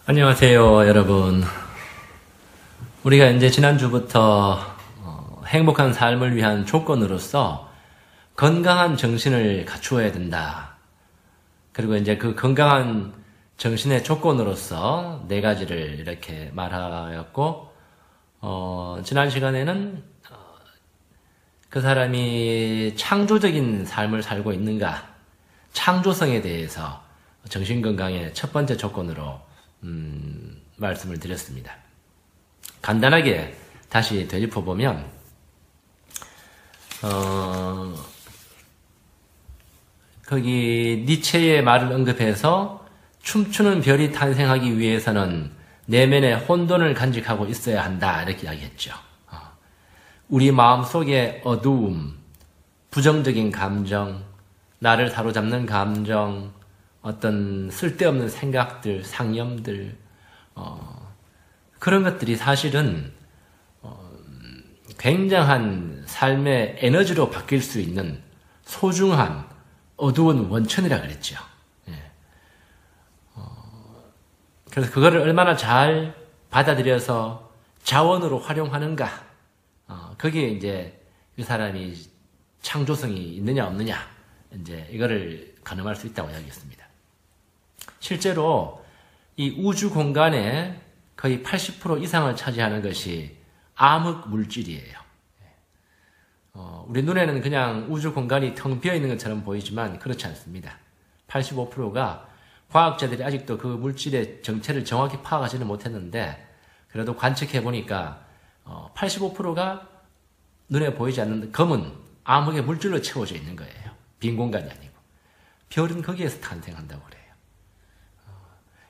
안녕하세요, 여러분. 우리가 이제 지난주부터 행복한 삶을 위한 조건으로서 건강한 정신을 갖추어야 된다. 그리고 이제 그 건강한 정신의 조건으로서 네 가지를 이렇게 말하였고, 지난 시간에는 그 사람이 창조적인 삶을 살고 있는가, 창조성에 대해서 정신건강의 첫 번째 조건으로 말씀을 드렸습니다. 간단하게 다시 되짚어보면, 거기 니체의 말을 언급해서 춤추는 별이 탄생하기 위해서는 내면의 혼돈을 간직하고 있어야 한다, 이렇게 이야기했죠. 우리 마음속에 어두움, 부정적인 감정, 나를 사로잡는 감정, 어떤 쓸데없는 생각들, 상념들, 그런 것들이 사실은 굉장한 삶의 에너지로 바뀔 수 있는 소중한 어두운 원천이라 그랬죠. 그래서 그거를 얼마나 잘 받아들여서 자원으로 활용하는가, 거기에 이제 그 사람이 창조성이 있느냐 없느냐, 이제 이거를 가늠할 수 있다고 이야기했습니다. 실제로 이 우주 공간의 거의 80% 이상을 차지하는 것이 암흑 물질이에요. 우리 눈에는 그냥 우주 공간이 텅 비어 있는 것처럼 보이지만 그렇지 않습니다. 85%가 과학자들이 아직도 그 물질의 정체를 정확히 파악하지는 못했는데, 그래도 관측해 보니까 85%가 눈에 보이지 않는 검은 암흑의 물질로 채워져 있는 거예요. 빈 공간이 아니고. 별은 거기에서 탄생한다고 그래요.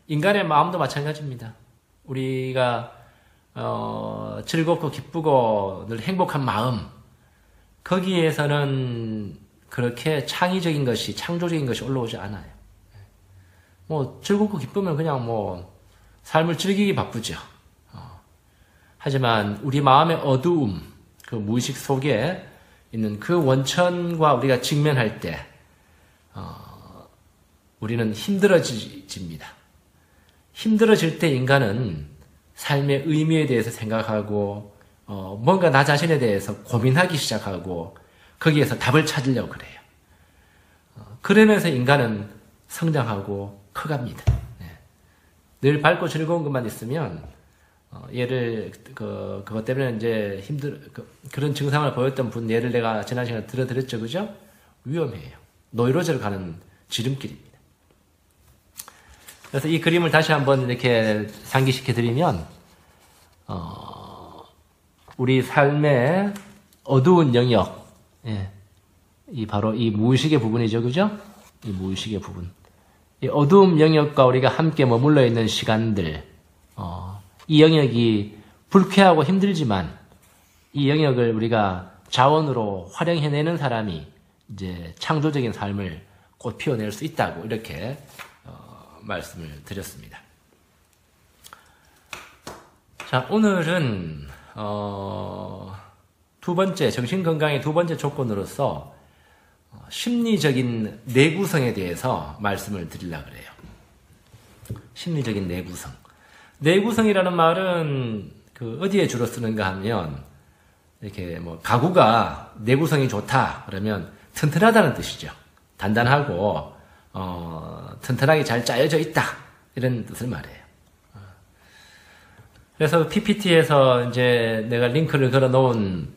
인간의 마음도 마찬가지입니다. 우리가 즐겁고 기쁘고 늘 행복한 마음, 거기에서는 그렇게 창의적인 것이, 창조적인 것이 올라오지 않아요. 즐겁고 기쁘면 그냥 삶을 즐기기 바쁘죠. 하지만 우리 마음의 어두움, 그 무의식 속에 있는 그 원천과 우리가 직면할 때 우리는 힘들어집니다. 힘들어질 때 인간은 삶의 의미에 대해서 생각하고 뭔가 나 자신에 대해서 고민하기 시작하고 거기에서 답을 찾으려고 그래요. 그러면서 인간은 성장하고 커갑니다. 늘 밝고 즐거운 것만 있으면 예를 그것 때문에 이제 그런 증상을 보였던 분 예를 내가 지난 시간에 들어드렸죠, 그죠? 위험해요. 노이로제로 가는 지름길입니다. 그래서 이 그림을 다시 한번 이렇게 상기시켜 드리면, 우리 삶의 어두운 영역, 바로 이 무의식의 부분이죠, 그죠? 이 무의식의 부분. 이 어두운 영역과 우리가 함께 머물러 있는 시간들, 이 영역이 불쾌하고 힘들지만 이 영역을 우리가 자원으로 활용해내는 사람이 이제 창조적인 삶을 꽃 피워낼 수 있다고 이렇게 말씀을 드렸습니다. 자, 오늘은 두 번째, 정신건강의 두 번째 조건으로서 심리적인 내구성에 대해서 말씀을 드리려고 그래요. 심리적인 내구성. 내구성이라는 말은 어디에 주로 쓰는가 하면, 이렇게 가구가 내구성이 좋다 그러면 튼튼하다는 뜻이죠. 단단하고 튼튼하게 잘 짜여져 있다, 이런 뜻을 말해요. 그래서 PPT에서 이제 내가 링크를 걸어 놓은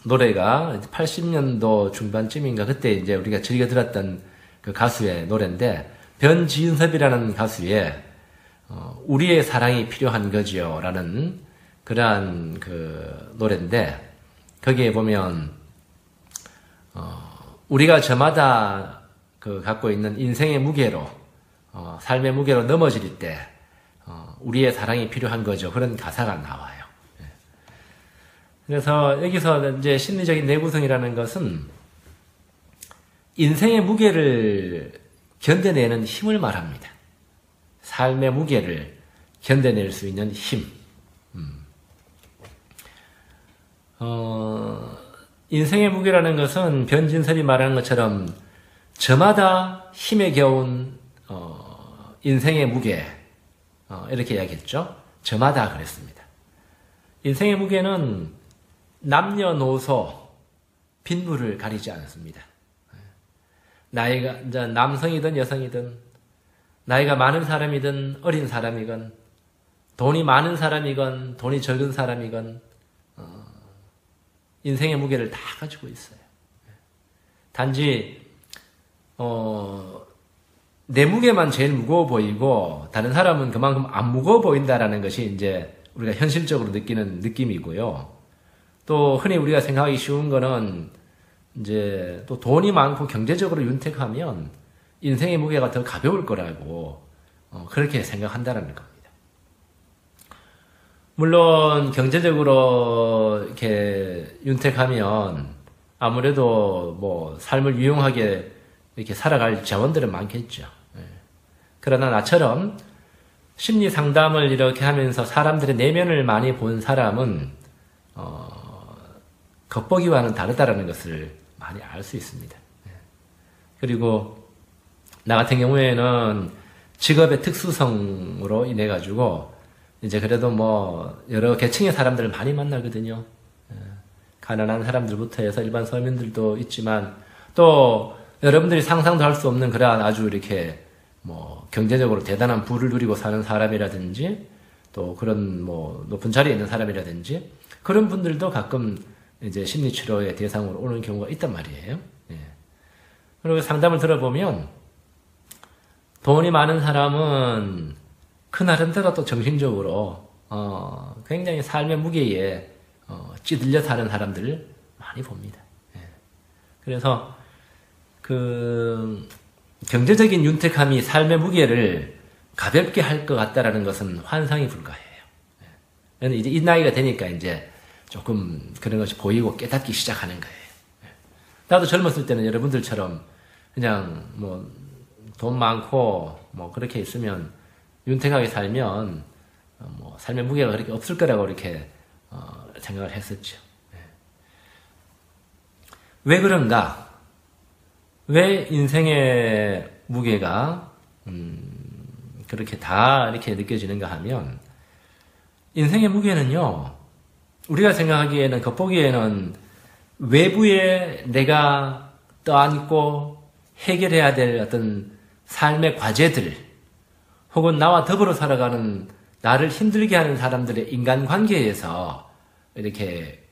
노래가 80년도 중반쯤인가, 그때 이제 우리가 즐겨 들었던 그 가수의 노래인데, 변진섭이라는 가수의 우리의 사랑이 필요한 거지요 라는 그러한 그 노래인데, 거기에 보면 우리가 저마다 갖고 있는 인생의 무게로, 삶의 무게로 넘어질 때 우리의 사랑이 필요한 거죠, 그런 가사가 나와요. 그래서 여기서 이제 심리적인 내구성이라는 것은 인생의 무게를 견뎌내는 힘을 말합니다. 삶의 무게를 견뎌낼 수 있는 힘. 인생의 무게라는 것은 변진섭이 말하는 것처럼 저마다 힘에 겨운 인생의 무게, 이렇게 이야기했죠. 저마다 그랬습니다. 인생의 무게는 남녀노소, 빈부를 가리지 않습니다. 나이가, 이제 남성이든 여성이든, 나이가 많은 사람이든 어린 사람이건, 돈이 많은 사람이건, 돈이 적은 사람이건, 인생의 무게를 다 가지고 있어요. 단지, 내 무게만 제일 무거워 보이고, 다른 사람은 그만큼 안 무거워 보인다라는 것이 이제 우리가 현실적으로 느끼는 느낌이고요. 또 흔히 우리가 생각하기 쉬운 거는 이제 또 돈이 많고 경제적으로 윤택하면 인생의 무게가 더 가벼울 거라고 그렇게 생각한다는 겁니다. 물론 경제적으로 이렇게 윤택하면 아무래도 뭐 삶을 유용하게 이렇게 살아갈 자원들은 많겠죠. 그러나 나처럼 심리 상담을 이렇게 하면서 사람들의 내면을 많이 본 사람은 겉보기와는 다르다라는 것을 많이 알 수 있습니다. 그리고 나 같은 경우에는 직업의 특수성으로 인해 가지고 이제 그래도 뭐 여러 계층의 사람들을 많이 만나거든요. 가난한 사람들부터 해서 일반 서민들도 있지만 또 여러분들이 상상도 할 수 없는 그러한 아주 이렇게 뭐 경제적으로 대단한 부를 누리고 사는 사람이라든지 또 그런 뭐 높은 자리에 있는 사람이라든지 그런 분들도 가끔 이제 심리치료의 대상으로 오는 경우가 있단 말이에요. 그리고 상담을 들어보면 돈이 많은 사람은 그 나름대로 또 정신적으로 굉장히 삶의 무게에 찌들려 사는 사람들을 많이 봅니다. 그래서 그 경제적인 윤택함이 삶의 무게를 가볍게 할 것 같다라는 것은 환상이 불가해요. 이제 이 나이가 되니까 이제 조금 그런 것이 보이고 깨닫기 시작하는 거예요. 나도 젊었을 때는 여러분들처럼 그냥 뭐 돈 많고 뭐 그렇게 있으면 윤택하게 살면 뭐 삶의 무게가 그렇게 없을 거라고 이렇게 생각을 했었죠. 왜 그런가? 왜 인생의 무게가 그렇게 다 이렇게 느껴지는가 하면 인생의 무게는요. 우리가 생각하기에는 겉보기에는 외부에 내가 떠안고 해결해야 될 어떤 삶의 과제들 혹은 나와 더불어 살아가는 나를 힘들게 하는 사람들의 인간관계에서 이렇게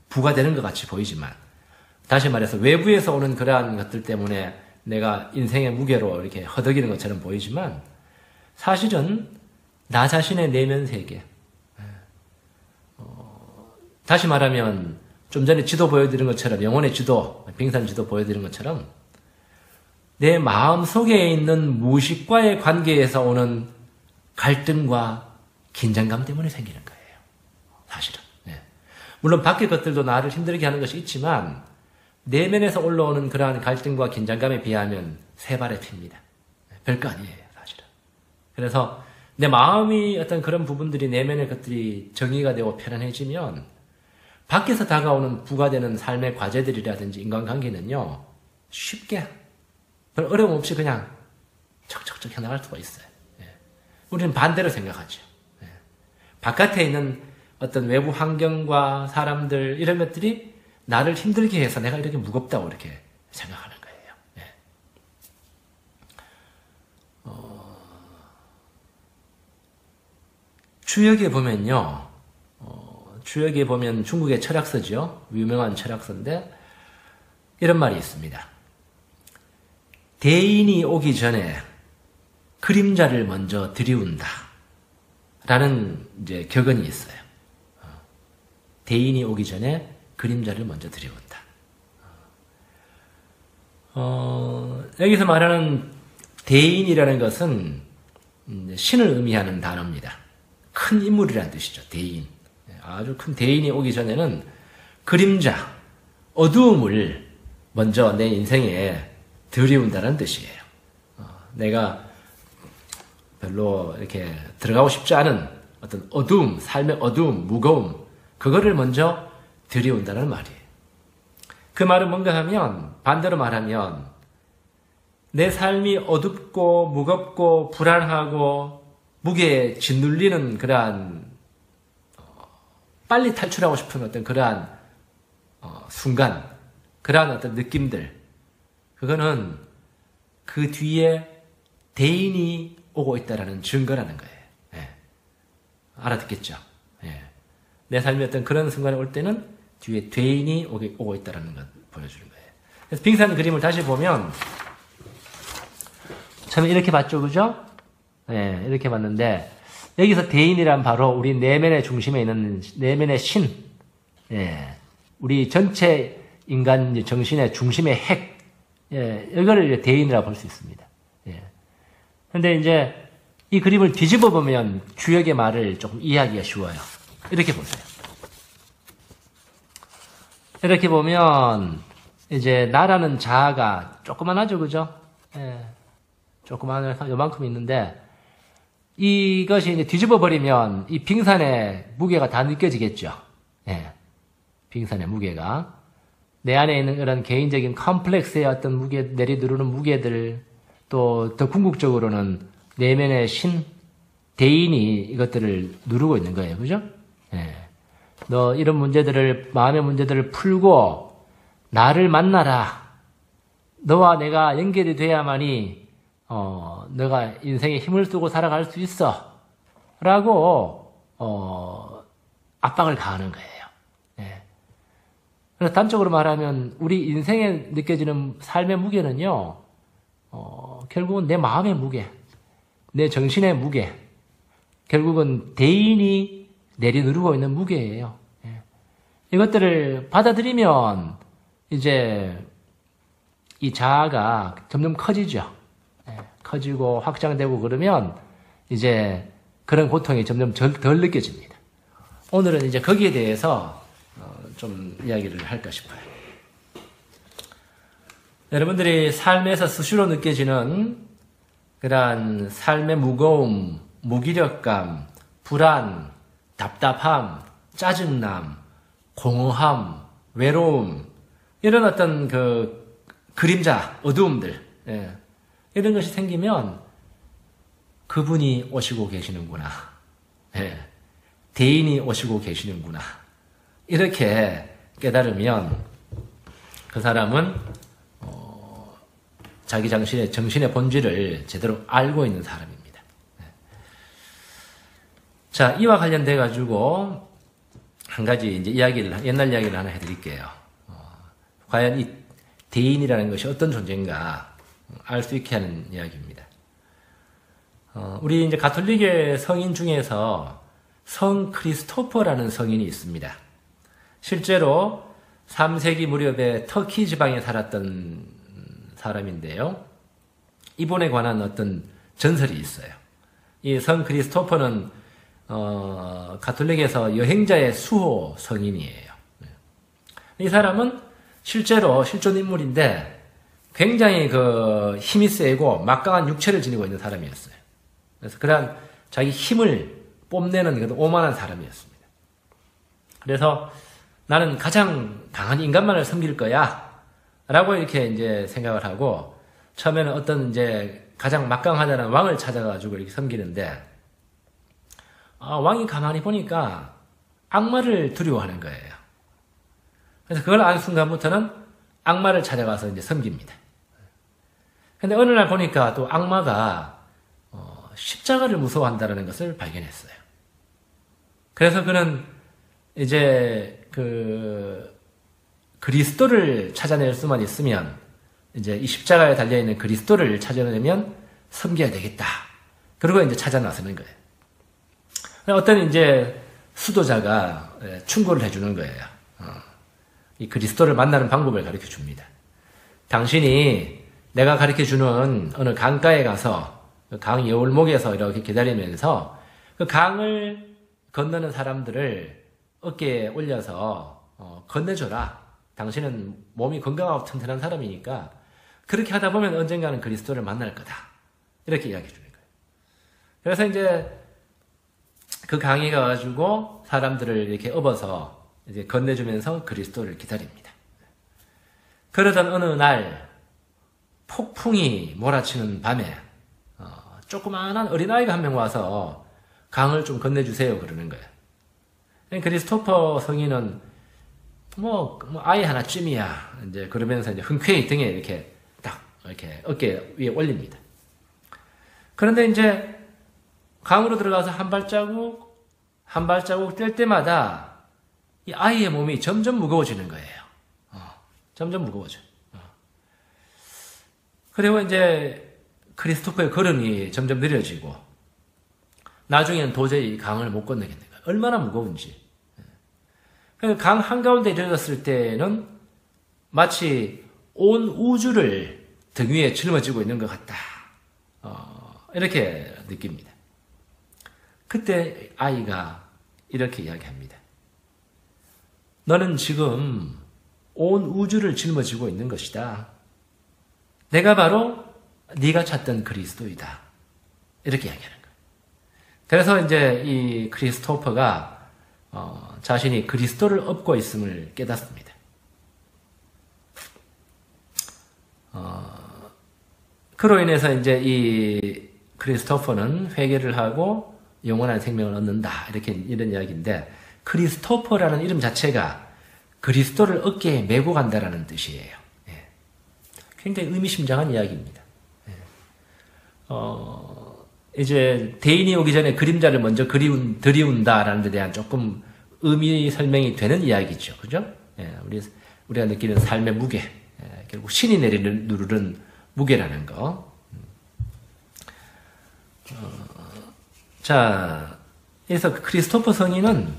부과되는 것 같이 보이지만 다시 말해서 외부에서 오는 그러한 것들 때문에 내가 인생의 무게로 이렇게 허덕이는 것처럼 보이지만 사실은 나 자신의 내면 세계 다시 말하면 좀 전에 지도 보여드린 것처럼 영혼의 지도, 빙산 지도 보여드린 것처럼 내 마음 속에 있는 무의식과의 관계에서 오는 갈등과 긴장감 때문에 생기는 거예요. 사실은. 물론 밖의 것들도 나를 힘들게 하는 것이 있지만 내면에서 올라오는 그러한 갈등과 긴장감에 비하면 세 발의 피입니다. 별거 아니에요. 사실은. 그래서 내 마음이 어떤 그런 부분들이 내면의 것들이 정의가 되고 편안해지면 밖에서 다가오는 부과되는 삶의 과제들이라든지 인간관계는요. 쉽게 별 어려움 없이 그냥 척척척 해나갈 수가 있어요. 우리는 반대로 생각하죠. 바깥에 있는 어떤 외부 환경과 사람들 이런 것들이 나를 힘들게 해서 내가 이렇게 무겁다고 이렇게 생각하는 거예요. 주역에 보면요. 주역에 보면 중국의 철학서죠. 유명한 철학서인데 이런 말이 있습니다. 대인이 오기 전에 그림자를 먼저 들이운다. 라는 이제 격언이 있어요. 대인이 오기 전에 그림자를 먼저 들이운다. 여기서 말하는 대인이라는 것은 신을 의미하는 단어입니다. 큰 인물이라는 뜻이죠. 대인. 아주 큰 대인이 오기 전에는 그림자, 어두움을 먼저 내 인생에 들이운다는 뜻이에요. 내가 별로 이렇게 들어가고 싶지 않은 어떤 어두움, 삶의 어두움, 무거움, 그거를 먼저 들이운다는 말이에요. 그 말은 뭔가 하면, 반대로 말하면, 내 삶이 어둡고, 무겁고, 불안하고, 무게에 짓눌리는 그러한 빨리 탈출하고 싶은 어떤 그러한 순간, 그러한 어떤 느낌들, 그거는 그 뒤에 대인이 오고 있다라는 증거라는 거예요. 예. 알아듣겠죠? 예. 내 삶의 어떤 그런 순간에 올 때는 뒤에 대인이 오고 있다라는 걸 보여주는 거예요. 그래서 빙산 그림을 다시 보면 처음에 이렇게 봤죠, 그죠? 예, 이렇게 봤는데 여기서 대인이란 바로 우리 내면의 중심에 있는 내면의 신, 예, 우리 전체 인간 정신의 중심의 핵, 예, 이거를 대인이라고 볼 수 있습니다. 예. 근데 이제 이 그림을 뒤집어 보면 주역의 말을 조금 이해하기가 쉬워요. 이렇게 보세요. 이렇게 보면 이제 나라는 자아가 조그만하죠, 그죠? 예. 조그만해서 요만큼 있는데 이것이 이제 뒤집어 버리면 이 빙산의 무게가 다 느껴지겠죠. 예. 빙산의 무게가 내 안에 있는 그런 개인적인 컴플렉스의 어떤 무게, 내리누르는 무게들, 또 더 궁극적으로는 내면의 신, 대인이 이것들을 누르고 있는 거예요. 그죠? 예. 너 이런 문제들을, 마음의 문제들을 풀고 나를 만나라. 너와 내가 연결이 돼야만이 너가 인생에 힘을 쓰고 살아갈 수 있어. 라고 압박을 가하는 거예요. 예. 그래서 단적으로 말하면 우리 인생에 느껴지는 삶의 무게는요, 결국은 내 마음의 무게, 내 정신의 무게, 결국은 대인이 내려누르고 있는 무게예요. 예. 이것들을 받아들이면 이제 이 자아가 점점 커지죠. 예. 커지고 확장되고 그러면 이제 그런 고통이 점점 덜 느껴집니다. 오늘은 이제 거기에 대해서 좀 이야기를 할까 싶어요. 여러분들이 삶에서 수시로 느껴지는 그러한 삶의 무거움, 무기력감, 불안, 답답함, 짜증남, 공허함, 외로움, 이런 어떤 그 그림자, 어두움들, 예. 이런 것이 생기면 그분이 오시고 계시는구나. 예. 대인이 오시고 계시는구나. 이렇게 깨달으면 그 사람은 자기 정신의 본질을 제대로 알고 있는 사람입니다. 자, 이와 관련돼 가지고 한 가지 이제 옛날 이야기를 하나 해드릴게요. 과연 이 대인이라는 것이 어떤 존재인가 알 수 있게 하는 이야기입니다. 우리 이제 가톨릭의 성인 중에서 성 크리스토퍼라는 성인이 있습니다. 실제로 3세기 무렵에 터키 지방에 살았던 사람인데요. 이분에 관한 어떤 전설이 있어요. 이 성 크리스토퍼는 가톨릭에서 여행자의 수호 성인이에요. 이 사람은 실제로 실존 인물인데 굉장히 그 힘이 세고 막강한 육체를 지니고 있는 사람이었어요. 그래서 그러한 자기 힘을 뽐내는 그런 오만한 사람이었습니다. 그래서 나는 가장 강한 인간만을 섬길 거야. 라고 이렇게 이제 생각을 하고, 처음에는 어떤 이제 가장 막강하다는 왕을 찾아가지고 이렇게 섬기는데, 왕이 가만히 보니까 악마를 두려워하는 거예요. 그래서 그걸 안 순간부터는 악마를 찾아가서 이제 섬깁니다. 근데 어느 날 보니까 또 악마가 십자가를 무서워한다는 것을 발견했어요. 그래서 그는 이제 그리스도를 찾아낼 수만 있으면 이제 이 십자가에 달려있는 그리스도를 찾아내면 섬겨야 되겠다. 그리고 이제 찾아 나서는 거예요. 어떤 이제 수도자가 충고를 해주는 거예요. 이 그리스도를 만나는 방법을 가르쳐 줍니다. 당신이 내가 가르쳐 주는 어느 강가에 가서 강 여울목에서 이렇게 기다리면서 그 강을 건너는 사람들을 어깨에 올려서 건네줘라. 당신은 몸이 건강하고 튼튼한 사람이니까 그렇게 하다 보면 언젠가는 그리스도를 만날 거다. 이렇게 이야기해 주는 거예요. 그래서 이제 그 강에 가가지고 사람들을 이렇게 업어서 이제 건네주면서 그리스도를 기다립니다. 그러던 어느 날 폭풍이 몰아치는 밤에 조그마한 어린아이가 한 명 와서 강을 좀 건네주세요. 그러는 거예요. 크리스토퍼 성인은 아이 하나쯤이야. 이제 그러면서 이제 흔쾌히 등에 이렇게 딱 이렇게 어깨 위에 올립니다. 그런데 이제 강으로 들어가서 한 발자국 뗄 때마다 이 아이의 몸이 점점 무거워지는 거예요. 점점 무거워져. 그리고 이제 크리스토퍼의 걸음이 점점 느려지고 나중에는 도저히 강을 못 건너겠는 거예요. 얼마나 무거운지. 강 한가운데 이르렀을 때는 마치 온 우주를 등 위에 짊어지고 있는 것 같다. 이렇게 느낍니다. 그때 아이가 이렇게 이야기합니다. 너는 지금 온 우주를 짊어지고 있는 것이다. 내가 바로 네가 찾던 그리스도이다. 이렇게 이야기하는 거예요. 그래서 이제 이 크리스토퍼가 자신이 그리스도를 업고 있음을 깨닫습니다. 그로 인해서 이제 이 크리스토퍼는 회개를 하고 영원한 생명을 얻는다. 이런 이야기인데, 크리스토퍼라는 이름 자체가 그리스도를 어깨에 메고 간다라는 뜻이에요. 예. 굉장히 의미심장한 이야기입니다. 예. 이제 대인이 오기 전에 그림자를 먼저 들이운다라는 데 대한 조금 의미 설명이 되는 이야기죠. 그죠? 예. 우리가 느끼는 삶의 무게. 예. 결국 신이 누르는 무게라는 거. 자, 그래서 크리스토퍼 성인은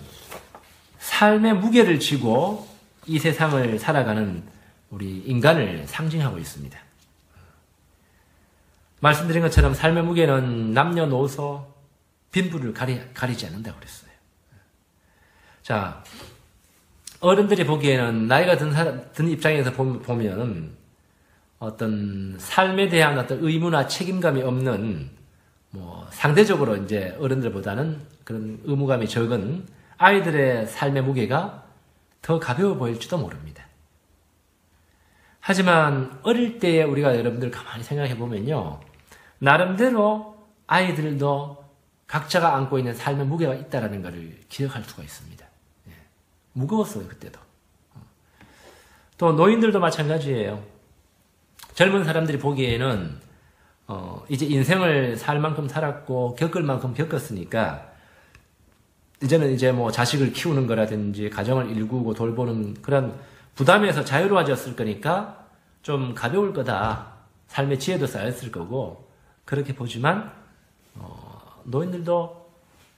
삶의 무게를 지고 이 세상을 살아가는 우리 인간을 상징하고 있습니다. 말씀드린 것처럼 삶의 무게는 남녀노소, 빈부를 가리지 않는다고 그랬어요. 자, 어른들이 보기에는 나이가 든 입장에서 보면 어떤 삶에 대한 어떤 의무나 책임감이 없는 상대적으로 이제 어른들보다는 그런 의무감이 적은 아이들의 삶의 무게가 더 가벼워 보일지도 모릅니다. 하지만 어릴 때에 우리가 여러분들 가만히 생각해 보면요, 나름대로 아이들도 각자가 안고 있는 삶의 무게가 있다는 것을 기억할 수가 있습니다. 예. 무거웠어요, 그때도. 또 노인들도 마찬가지예요. 젊은 사람들이 보기에는 이제 인생을 살 만큼 살았고 겪을 만큼 겪었으니까 이제는 이제 자식을 키우는 거라든지 가정을 일구고 돌보는 그런 부담에서 자유로워졌을 거니까 좀 가벼울 거다. 삶의 지혜도 쌓였을 거고 그렇게 보지만 노인들도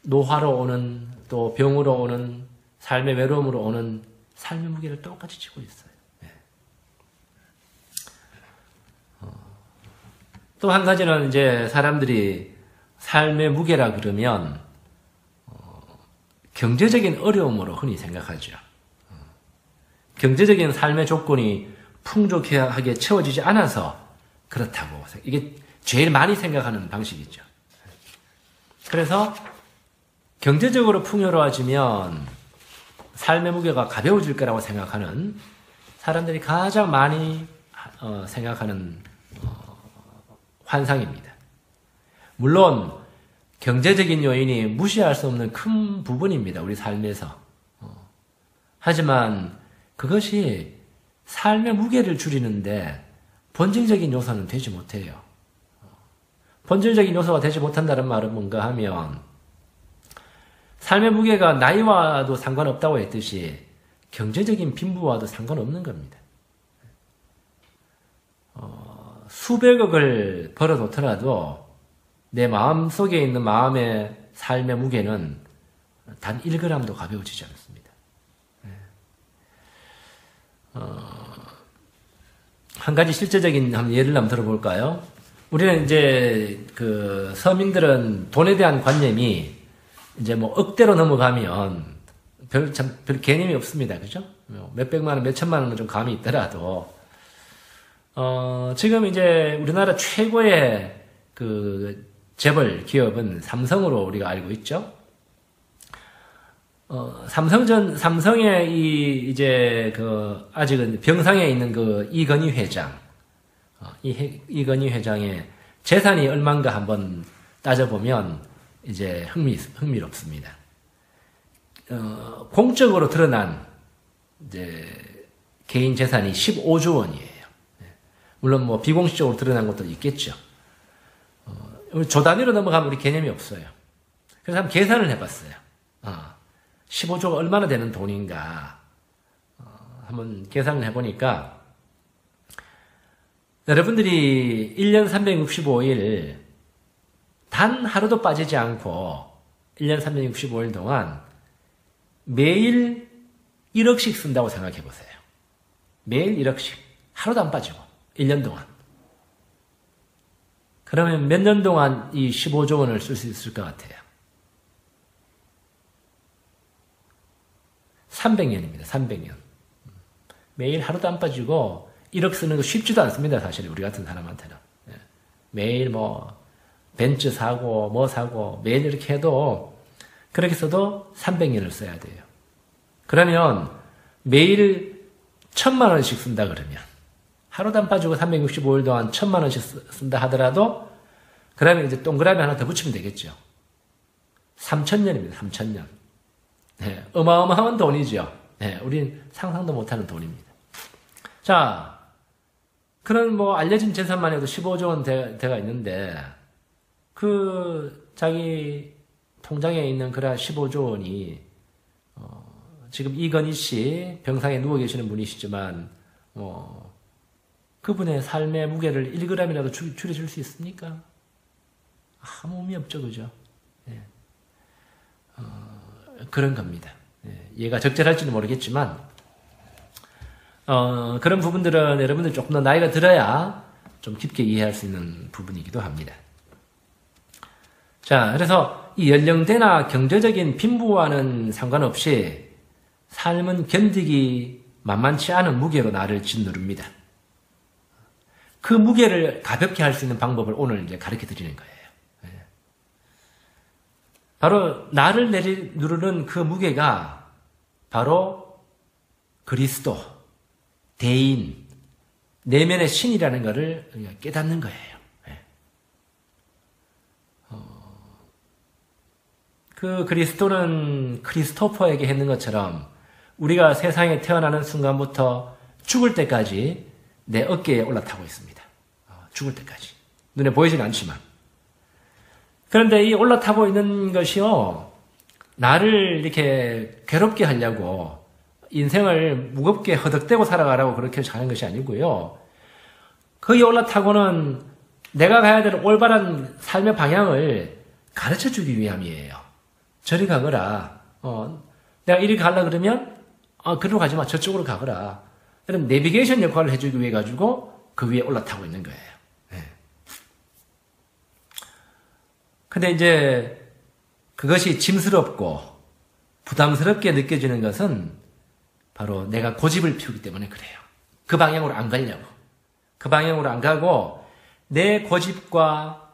노화로 오는 또 병으로 오는 삶의 외로움으로 오는 삶의 무게를 똑같이 지고 있어요. 또 한 가지는 이제 사람들이 삶의 무게라 그러면 경제적인 어려움으로 흔히 생각하죠. 경제적인 삶의 조건이 풍족하게 채워지지 않아서 그렇다고. 이게 제일 많이 생각하는 방식이죠. 그래서 경제적으로 풍요로워지면 삶의 무게가 가벼워질 거라고 생각하는 사람들이 가장 많이 생각하는 환상입니다. 물론 경제적인 요인이 무시할 수 없는 큰 부분입니다. 우리 삶에서. 하지만 그것이 삶의 무게를 줄이는데 본질적인 요소는 되지 못해요. 본질적인 요소가 되지 못한다는 말은 뭔가 하면 삶의 무게가 나이와도 상관없다고 했듯이 경제적인 빈부와도 상관없는 겁니다. 수백억을 벌어놓더라도 내 마음 속에 있는 마음의 삶의 무게는 단 1g도 가벼워지지 않습니다. 한 가지 실제적인 예를 한번 들어볼까요? 우리는 이제 서민들은 돈에 대한 관념이 이제 억대로 넘어가면 별 개념이 없습니다. 그죠? 몇백만 원, 몇천만 원은 좀 감이 있더라도 지금 이제 우리나라 최고의 재벌 기업은 삼성으로 우리가 알고 있죠. 삼성의 아직은 병상에 있는 이건희 회장, 이건희 회장의 재산이 얼마인가 한번 따져보면 이제 흥미롭습니다. 공적으로 드러난 이제 개인 재산이 15조 원이에요. 물론 뭐 비공식적으로 드러난 것도 있겠죠. 조 단위로 넘어가면 우리 개념이 없어요. 그래서 한번 계산을 해봤어요. 15조가 얼마나 되는 돈인가 한번 계산을 해보니까 여러분들이 1년 365일 단 하루도 빠지지 않고 1년 365일 동안 매일 1억씩 쓴다고 생각해 보세요. 매일 1억씩. 하루도 안 빠지고 1년 동안. 그러면 몇 년 동안 이 15조 원을 쓸 수 있을 것 같아요? 300년입니다. 300년. 매일 하루도 안 빠지고 1억 쓰는 거 쉽지도 않습니다. 사실 우리 같은 사람한테는. 매일 뭐 벤츠 사고 뭐 사고 매일 이렇게 해도 그렇게 써도 300년을 써야 돼요. 그러면 매일 1000만 원씩 쓴다 그러면 하루도 안 빠지고 365일 동안 1000만 원씩 쓴다 하더라도 그러면 이제 동그라미 하나 더 붙이면 되겠죠. 3000년입니다. 3000년. 네, 어마어마한 돈이죠. 네, 우린 상상도 못하는 돈입니다. 자, 그런 뭐 알려진 재산만 해도 15조 원 대가 있는데 그 자기 통장에 있는 그런 15조 원이 지금 이건희 씨 병상에 누워 계시는 분이시지만 그분의 삶의 무게를 1g이라도 줄여줄 수 있습니까? 아무 의미 없죠, 그죠? 네. 그런 겁니다. 네. 얘가 적절할지는 모르겠지만 그런 부분들은 여러분들 조금 더 나이가 들어야 좀 깊게 이해할 수 있는 부분이기도 합니다. 자, 그래서 이 연령대나 경제적인 빈부와는 상관없이 삶은 견디기 만만치 않은 무게로 나를 짓누릅니다. 그 무게를 가볍게 할 수 있는 방법을 오늘 이제 가르쳐 드리는 거예요. 바로 나를 누르는 그 무게가 바로 그리스도, 대인, 내면의 신이라는 것을 깨닫는 거예요. 그 그리스도는 크리스토퍼에게 했는 것처럼 우리가 세상에 태어나는 순간부터 죽을 때까지 내 어깨에 올라타고 있습니다. 죽을 때까지. 눈에 보이지는 않지만. 그런데 이 올라타고 있는 것이요, 나를 이렇게 괴롭게 하려고 인생을 무겁게 허덕대고 살아가라고 그렇게 하는 것이 아니고요. 거기 올라타고는 내가 가야 될 올바른 삶의 방향을 가르쳐 주기 위함이에요. 저리 가거라. 내가 이리 가려 그러면, 그리로 가지 마. 저쪽으로 가거라. 이런 내비게이션 역할을 해주기 위해 가지고 그 위에 올라타고 있는 거예요. 네. 근데 이제 그것이 짐스럽고 부담스럽게 느껴지는 것은 바로 내가 고집을 피우기 때문에 그래요. 그 방향으로 안 가려고. 그 방향으로 안 가고 내 고집과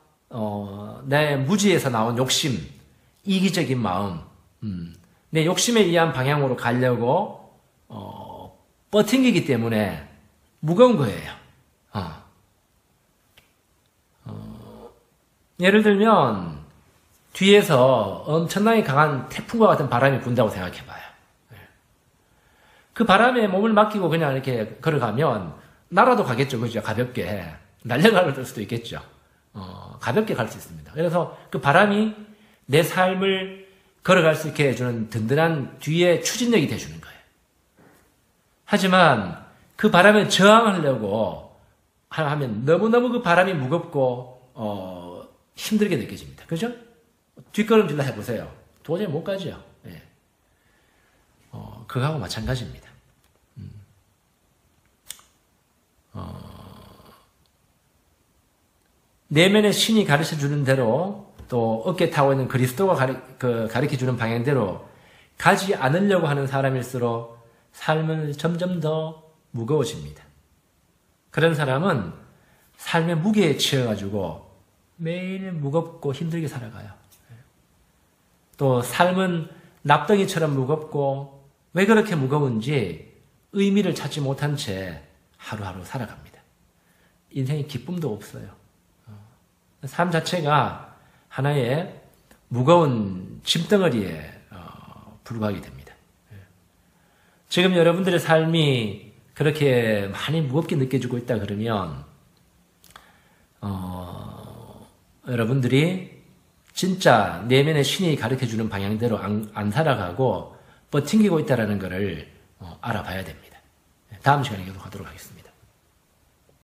내 무지에서 나온 욕심, 이기적인 마음, 내 욕심에 의한 방향으로 가려고 버팅기기 때문에 무거운 거예요. 예를 들면 뒤에서 엄청나게 강한 태풍과 같은 바람이 분다고 생각해봐요. 그 바람에 몸을 맡기고 그냥 이렇게 걸어가면 날아도 가겠죠, 그죠? 가볍게 날려갈 수도 있겠죠. 가볍게 갈 수 있습니다. 그래서 그 바람이 내 삶을 걸어갈 수 있게 해주는 든든한 뒤에 추진력이 돼주는 거예요. 하지만 그 바람에 저항하려고 하면 너무너무 그 바람이 무겁고 힘들게 느껴집니다. 그죠? 뒷걸음질러 해보세요. 도저히 못 가죠. 예. 그거하고 마찬가지입니다. 내면의 신이 가르쳐주는 대로 또 어깨 타고 있는 그리스도가 가르쳐주는 방향대로 가지 않으려고 하는 사람일수록 삶은 점점 더 무거워집니다. 그런 사람은 삶의 무게에 치여가지고 매일 무겁고 힘들게 살아가요. 또 삶은 납덩이처럼 무겁고 왜 그렇게 무거운지 의미를 찾지 못한 채 하루하루 살아갑니다. 인생에 기쁨도 없어요. 삶 자체가 하나의 무거운 짐덩어리에 불과하게 됩니다. 지금 여러분들의 삶이 그렇게 많이 무겁게 느껴지고 있다 그러면 여러분들이 진짜 내면의 신이 가르쳐주는 방향대로 안 살아가고 버팅기고 있다는 것을 알아봐야 됩니다. 다음 시간에 계속하도록 하겠습니다.